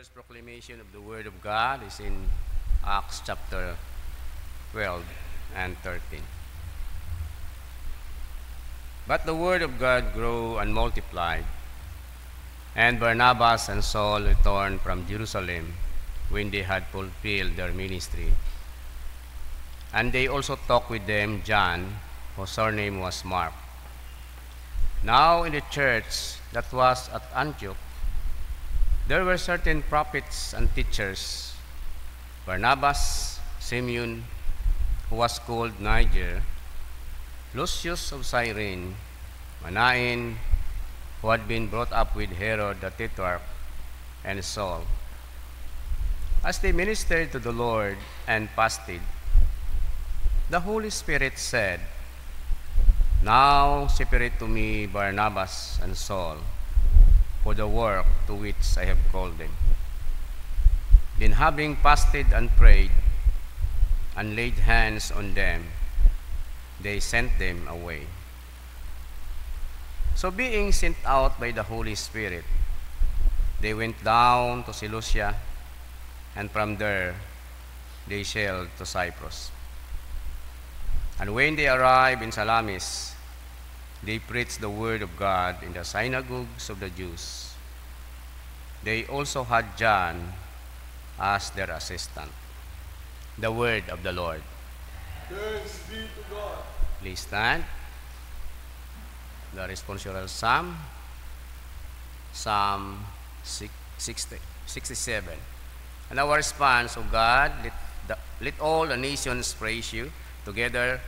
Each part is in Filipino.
first proclamation of the Word of God is in Acts chapter 12 and 13. But the Word of God grew and multiplied, and Barnabas and Saul returned from Jerusalem when they had fulfilled their ministry. And they also took with them John, whose surname was Mark. Now in the church that was at Antioch, there were certain prophets and teachers, Barnabas, Simeon, who was called Niger, Lucius of Cyrene, Manaen, who had been brought up with Herod the Tetrarch, and Saul. As they ministered to the Lord and fasted, the Holy Spirit said, "Now separate to me Barnabas and Saul for the work to which I have called them." Then having fasted and prayed and laid hands on them, they sent them away. So being sent out by the Holy Spirit, they went down to Seleucia, and from there they sailed to Cyprus. And when they arrived in Salamis, they preached the word of God in the synagogues of the Jews. They also had John as their assistant. The word of the Lord. Thanks be to God. Please stand. The responsorial psalm, Psalm 67. And our response, O God, let all the nations praise you. Together,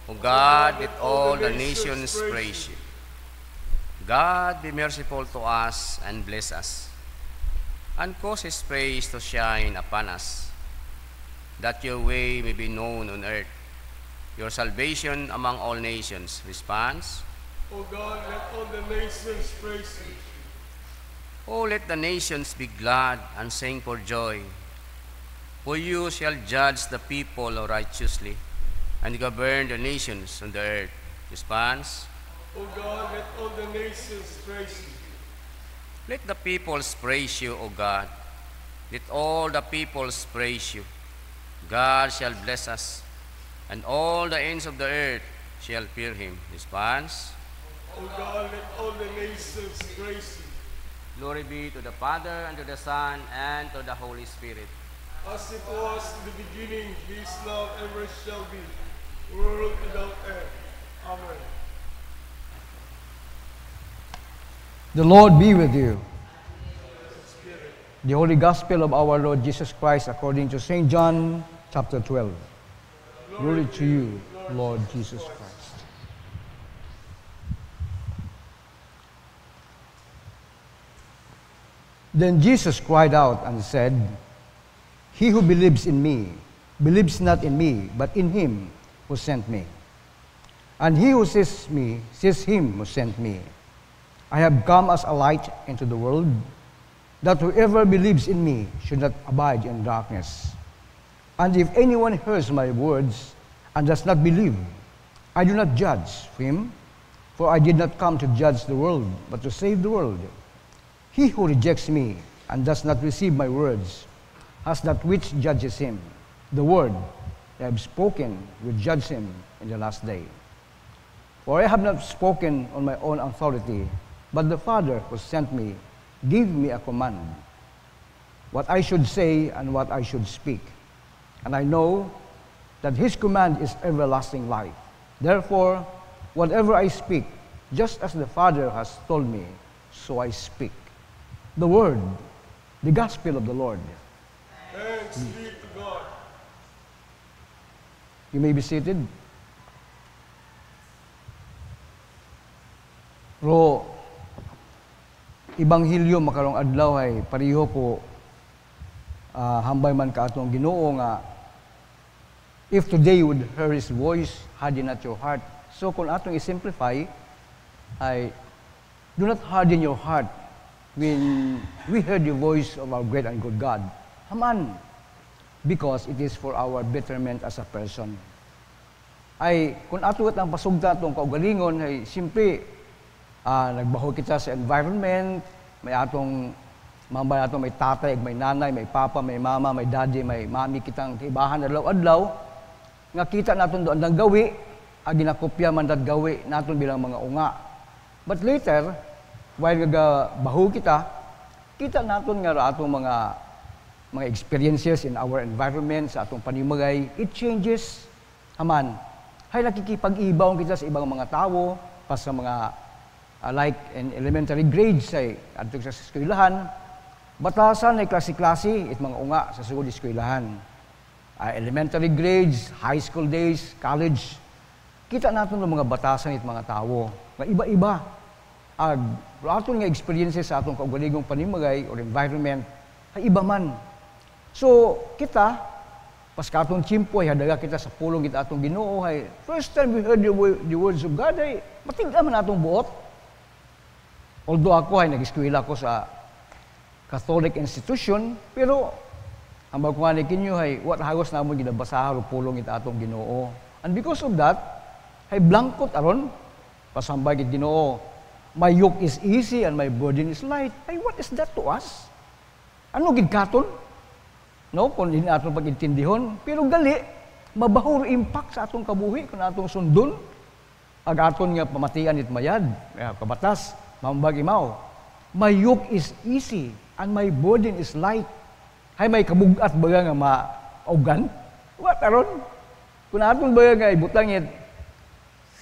O God, let all the nations praise you. God, be merciful to us and bless us, and cause His praise to shine upon us, that your way may be known on earth, your salvation among all nations. Response, O God, let all the nations praise you. Oh, let the nations be glad and sing for joy, for you shall judge the people righteously and govern the nations on the earth. Response, O God, let all the nations praise you. let the peoples praise you, O God. Let all the peoples praise you. God shall bless us, and all the ends of the earth shall fear Him. Response, O God, let all the nations praise you. glory be to the Father, and to the Son, and to the Holy Spirit. As it was in the beginning, is now, ever shall be, world without end. Amen. The Lord be with you. The Holy Gospel of our Lord Jesus Christ according to St. John chapter 12. Glory to you, Lord Jesus Christ. Then Jesus cried out and said, "He who believes in me, believes not in me, but in him who sent me. And he who sees me, sees him who sent me. I have come as a light into the world, that whoever believes in me should not abide in darkness. And if anyone hears my words and does not believe, I do not judge him, for I did not come to judge the world, but to save the world. He who rejects me and does not receive my words has that which judges him. The word that I have spoken will judge him in the last day. For I have not spoken on my own authority, but the Father who sent me gave me a command, what I should say and what I should speak. And I know that His command is everlasting life. Therefore, whatever I speak, just as the Father has told me, so I speak." The word, the gospel of the Lord. Thanks be to God. You may be seated. Ro, Ibanghilyo makarong adlaw ay pariho ko hambay man ka atong Ginoo nga, if today you would hear His voice, harden not your heart. So kung atong i-simplify ay, do not harden your heart when we heard the voice of our great and good God. Haman, because it is for our betterment as a person. Ay, kung atuot ang pasugda atong kaugalingon ay simple, nagbaho kita sa environment, may atong Mambay nato may tatay, may nanay, may papa, may mama, may daddy, may mami kitang kaibahan adlaw-adlaw nga kita naton doon ang gawi, ginakopya man dat gawi naton bilang mga unga. But later, while baho kita naton nga atong mga experiences in our environment, sa atong panimagay, it changes. Aman, hay nakikipag-ibaw kita sa ibang mga tao, pa sa mga like in elementary grades ay adto sa eskwelahan, batasan ay klase-klase it mga unga sa sugod eskwelahan. Elementary grades, high school days, college, kita naton ng mga batasan it mga tao nga iba-iba. Aton nga experiences sa atong kaugaligong panimagay or environment ay iba man. So kita pas katong tiyempo ay hadaga kita sa pulong kita atong Ginoo ay first time we heard the words of God ay matigda man atong buot. Although ako ay nag-eskwela ko sa Catholic institution, pero ang bagkuhan ni kinyo ay what hagos namon ginabasahan o pulong ita atong Ginoo. And because of that, ay blankot aron pasambay gid Ginoo. My yoke is easy and my burden is light. Ay what is that to us? Ano gid katon? No, kung hindi atong pag-intindihon, pero gali mabaho impact sa atong kabuhi kung atong sundon ag aton nga pamatian it mayad, kabatas, mambag imaw. My yoke is easy and my burden is light. Hay may kabugat baga nga maugan? What aron? Kung aton baga nga ibutang it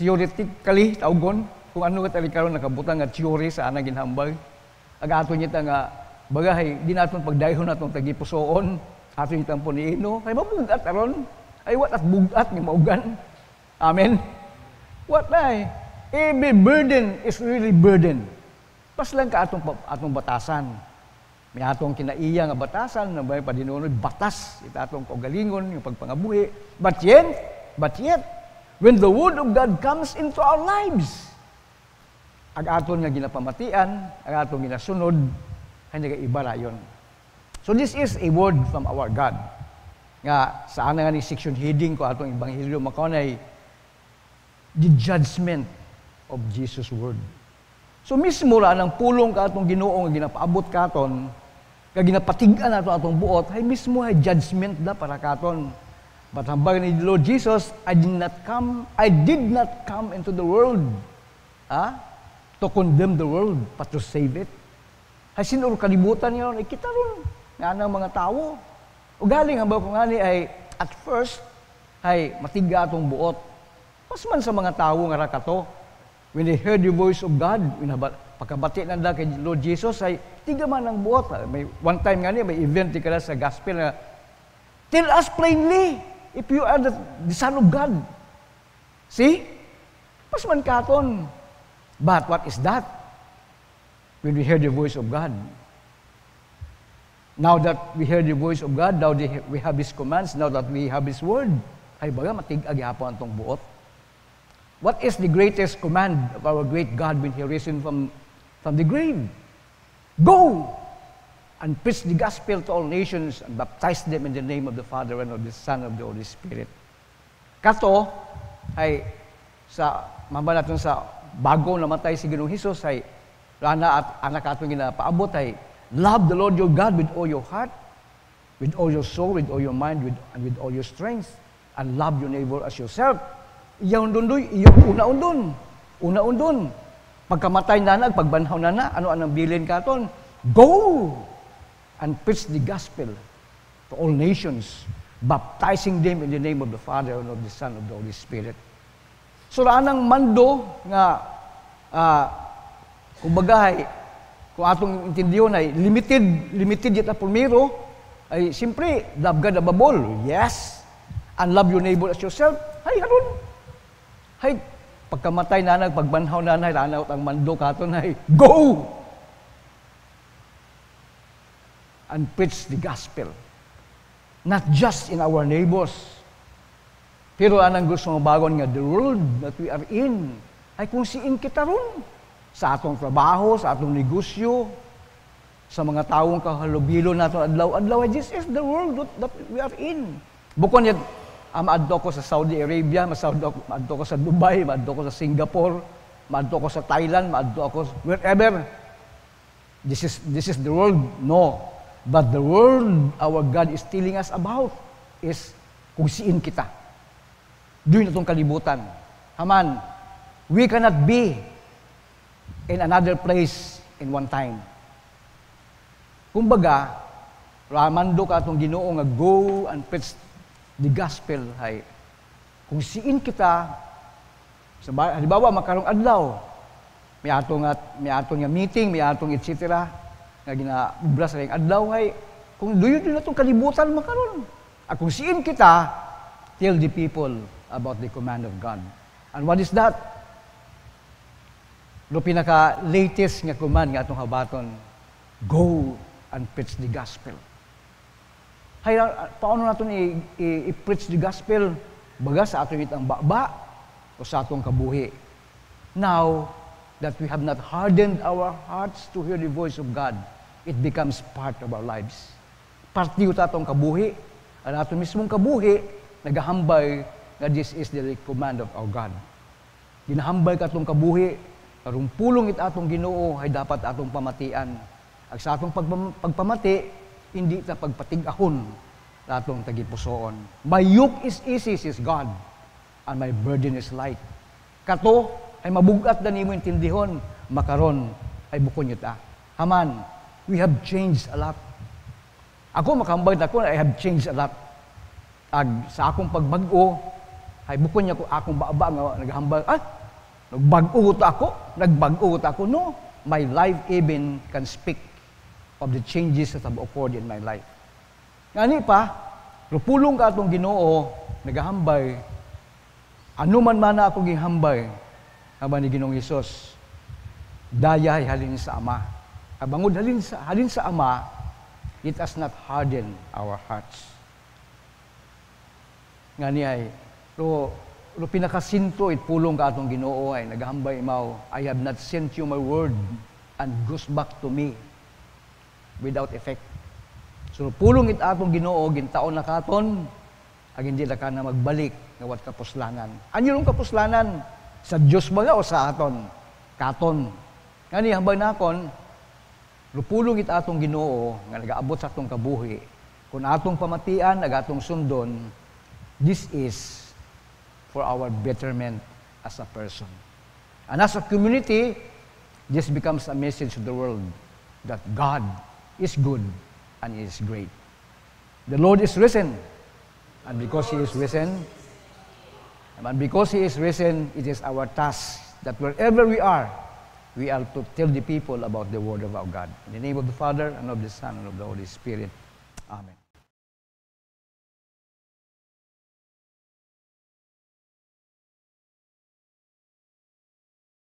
theoretically tawgon, kung ano ka tali karon nakabutang nga theory sa anang ginhambag, ag aton ita nga baga hay di naton pagdayhon natong tagipusoon, aton itang puniino, hay mabugat aron. Ay what at bugat nga maugan? Amen. What ay? Every burden is really burden. Pas lang ka atong batasan. May atong kinaiya nga batasan na may padinunod batas ita atong kaugalingon yung pagpangabuhi. But yet, when the word of God comes into our lives, ag aton nga ginapamatian, ag aton ginasunod, ay nagaiba rayon. So this is a word from our God. Nga sa ana nga ni section heading ko atong ebanghelyo makanay the judgment of Jesus' word. So mismo ra nang pulong ka atong Ginoo nga ginapaabot katon, nga ginapatigan nato atong buot, ay mismo ay judgment da para katon. But hambang ni Lord Jesus, I did not come into the world to condemn the world, but to save it. Ay sinuro kalibutan niya ron, ay kita ron, nga ng mga tao. O galing hambang ko nga ni ay, at first, ay matiga atong buot. Pas man sa mga tao nga rakato, when they heard the voice of God, pagkabati nanda kay Lord Jesus, ay tiga man ang buot. May one time nga niya, may event di kada sa gospel na, tell us plainly if you are the Son of God. See? Pas man katon. But what is that? When we hear the voice of God. Now that we hear the voice of God, now we have His commands, now that we have His word, ay baga matig-ag hapon atong buot. What is the greatest command of our great God when He risen from the grave? Go and preach the gospel to all nations and baptize them in the name of the Father and of the Son and of the Holy Spirit. Kato ay sa mamba natin sa bago namatay si Ginoong Hesus ay rana at anak atong ginapaabot ay love the Lord your God with all your heart, with all your soul, with all your mind, and with all your strength, and love your neighbor as yourself. Iyaw dundoy, iyong una-undon. Pagkamatay na pagbanhaw na, ano anang bilin katon? Go and preach the gospel to all nations, baptizing them in the name of the Father and of the Son and of the Holy Spirit. So anang mando nga, kumbaga kung atong intindiyon ay limited yet pulmiro, ay siyempre, love God above all, yes, and love your neighbor as yourself, ay haron. Hay, pagkamatay na pagbanhaw na ranaw ang mando katon ay go and preach the gospel. Not just in our neighbors, pero anang gusto mo bagon nga the world that we are in, ay kung siin kita ron, sa atong trabaho, sa atong negosyo, sa mga taong kahalubilo nato adlaw-adlaw, this is the world that we are in. Bukod yan, maadto ko sa Saudi Arabia, maadto ko sa Dubai, maadto ko sa Singapore, maadto ko sa Thailand, maadto ko wherever. This is the world? No. But the world our God is telling us about is kung siin kita. Doon itong kalibutan. Haman, we cannot be in another place in one time. Kumbaga, ramando ka itong Ginoo nga go and preach the gospel. Hay, kung siin kita, halimbawa, makarong adlaw, may atong nga meeting, may atong etc. nga ginaubra sa ring adlaw, hay, kung doon na itong kalibutan makaroon. At kung siin kita, tell the people about the command of God. And what is that? No pinaka-latest nga command nga atong habaton, go and preach the gospel. Hay, paano natin i-preach the gospel? Baga sa atong itang baba o sa atong kabuhi. Now that we have not hardened our hearts to hear the voice of God, it becomes part of our lives. Partiyo ta atong kabuhi. Ang atong mismong kabuhi, nagahambay nga this is the command of our God. Ginahambay ka atong kabuhi, karong pulong it atong Ginoo ay dapat atong pamatian. Ang sa atong pagpamati, hindi ta pagpatig-ahon na atong tagipusoon. My yoke is easy, says God, and my burden is light. Kato ay mabugat na nimo intindihon, makaron ay bukon yuta. Haman, we have changed a lot. Ako makahambay ako, I have changed a lot. Sa akong pagbago, ay bukon niya ko akong baba nga naghambal. Nagbago ako. No, my life even can speak of the changes that have occurred in my life. Ngani pa, rupulong ka atong Ginoo, naghambay, ano man mana ako gihambay, habang ni Ginoong Hesus, daya halin sa Ama. Abangod halin sa Ama, it has not hardened our hearts. Ngani ay, ro pinakasinto itpulong ka atong Ginoo ay naghambay imaw, I have not sent you my word and goes back to me without effect. So pulong it atong Ginoo gintaon na katon ag hindi na ka na magbalik nga wat kapuslanan. Anyo rong kapuslanan sa Dios ba o sa aton? Katon. Ngani hambay nakon rupulong it atong Ginoo nga nagaabot sa atong kabuhi. Kung atong pamatian ag atong sundon, this is for our betterment as a person. And as a community, this becomes a message to the world that God is good and He is great. The Lord is risen, and because He is risen, it is our task that wherever we are to tell the people about the Word of our God. In the name of the Father, and of the Son, and of the Holy Spirit. Amen.